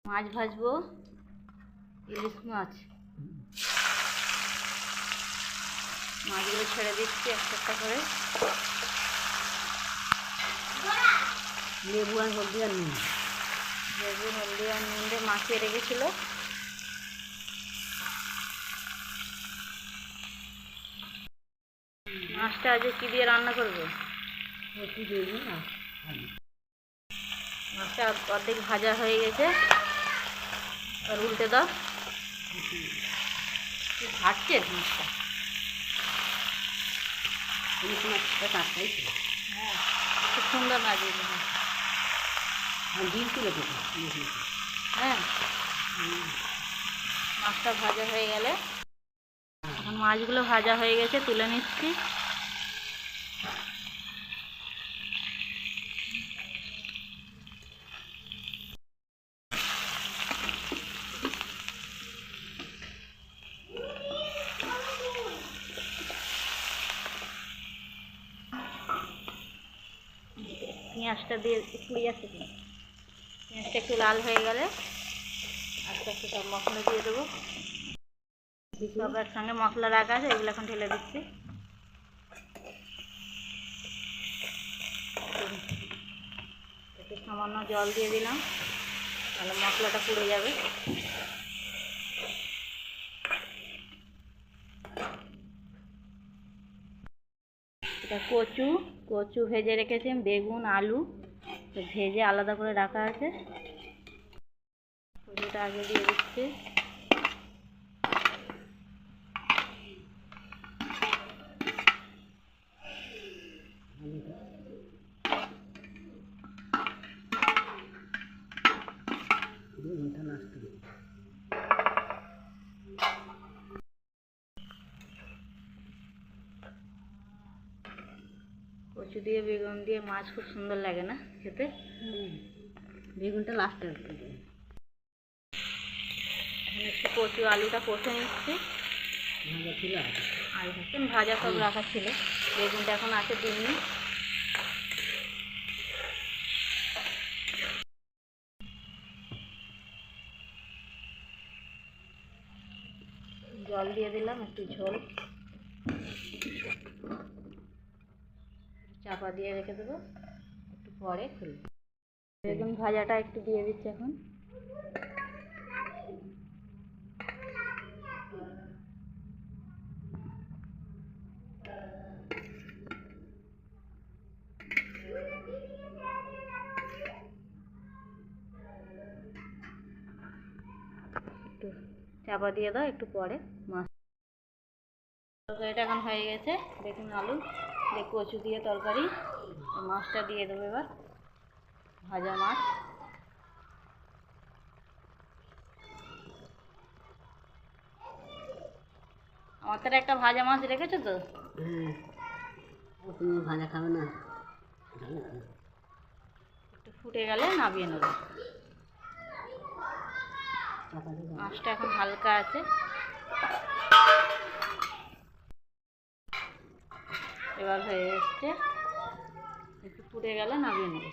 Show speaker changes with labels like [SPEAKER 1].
[SPEAKER 1] মাছ ভাজবো, ইলিশ মাছ। মাছগুলো ছেড়ে দিচ্ছি একটা একটা করে।
[SPEAKER 2] লেবু আর হলদি আর নুন,
[SPEAKER 1] লেবু হলদি আর নুন দিয়ে মাখিয়ে রেখেছিল। মাছটা আজকে কি দিয়ে রান্না করবো?
[SPEAKER 2] একটু দেবো না।
[SPEAKER 1] মাছটা অর্ধেক ভাজা হয়ে গেছে, আর উল্টে দাও। ভাজছে মাছটা?
[SPEAKER 2] মাছটা টাটকাই ছিল।
[SPEAKER 1] হ্যাঁ, খুব সুন্দর লাগে।
[SPEAKER 2] আর ডিম ছিল কোথায়?
[SPEAKER 1] হ্যাঁ, মাছটা ভাজা হয়ে গেলে, এখন মাছগুলো ভাজা হয়ে গেছে, তুলে নিচ্ছি। পেঁয়াজটা দিয়ে পুড়িয়ে আসছে, পেঁয়াজটা একটু লাল হয়ে গেলে আস্তে আস্তে সব মশলা দিয়ে দেবো। সব একসঙ্গে মশলা রাখা আছে, এগুলো এখন ঢেলে দিচ্ছি। একটু সামান্য জল দিয়ে দিলাম, তাহলে মশলাটা পুড়ে যাবে। এটা কচু কচু ভেজে রেখেছি, বেগুন আলু ভেজে আলাদা করে রাখা আছে। কচুটা আগে দিয়ে দিচ্ছি। কচু দিয়ে বেগুন দিয়ে মাছ খুব সুন্দর লাগে না খেতে?
[SPEAKER 2] বেগুনটা লাস্টে।
[SPEAKER 1] এখন একটু কচু আলুটা কষে নিচ্ছি। আলু এখন ভাজা সব রাখা ছিল, বেগুনটা এখন আছে দিইনি। জল দিয়ে দিলাম, একটু ঝোল, চাপা দিয়ে রেখে দেবো, একটু পরে খুলব। বেগুন ভাজাটা একটু দিয়ে দিচ্ছি এখন। একটু চাপা দিয়ে দাও, একটু পরে মাছ। তরকারিটা এখন হয়ে গেছে, বেগুন আলু দিয়ে কচু দিয়ে তরকারি। মাছটা দিয়ে দেবো এবার, ভাজা মাছ। আমার তো একটা ভাজা মাছ রেখেছো তো?
[SPEAKER 2] তুমি ভাজা খাবে না?
[SPEAKER 1] একটু ফুটে গেলে নামিয়ে নেবো। মাছটা এখন হালকা আছে, এবার হয়ে এসছে, একটু ফুটে গেলে নামিয়ে নেবো।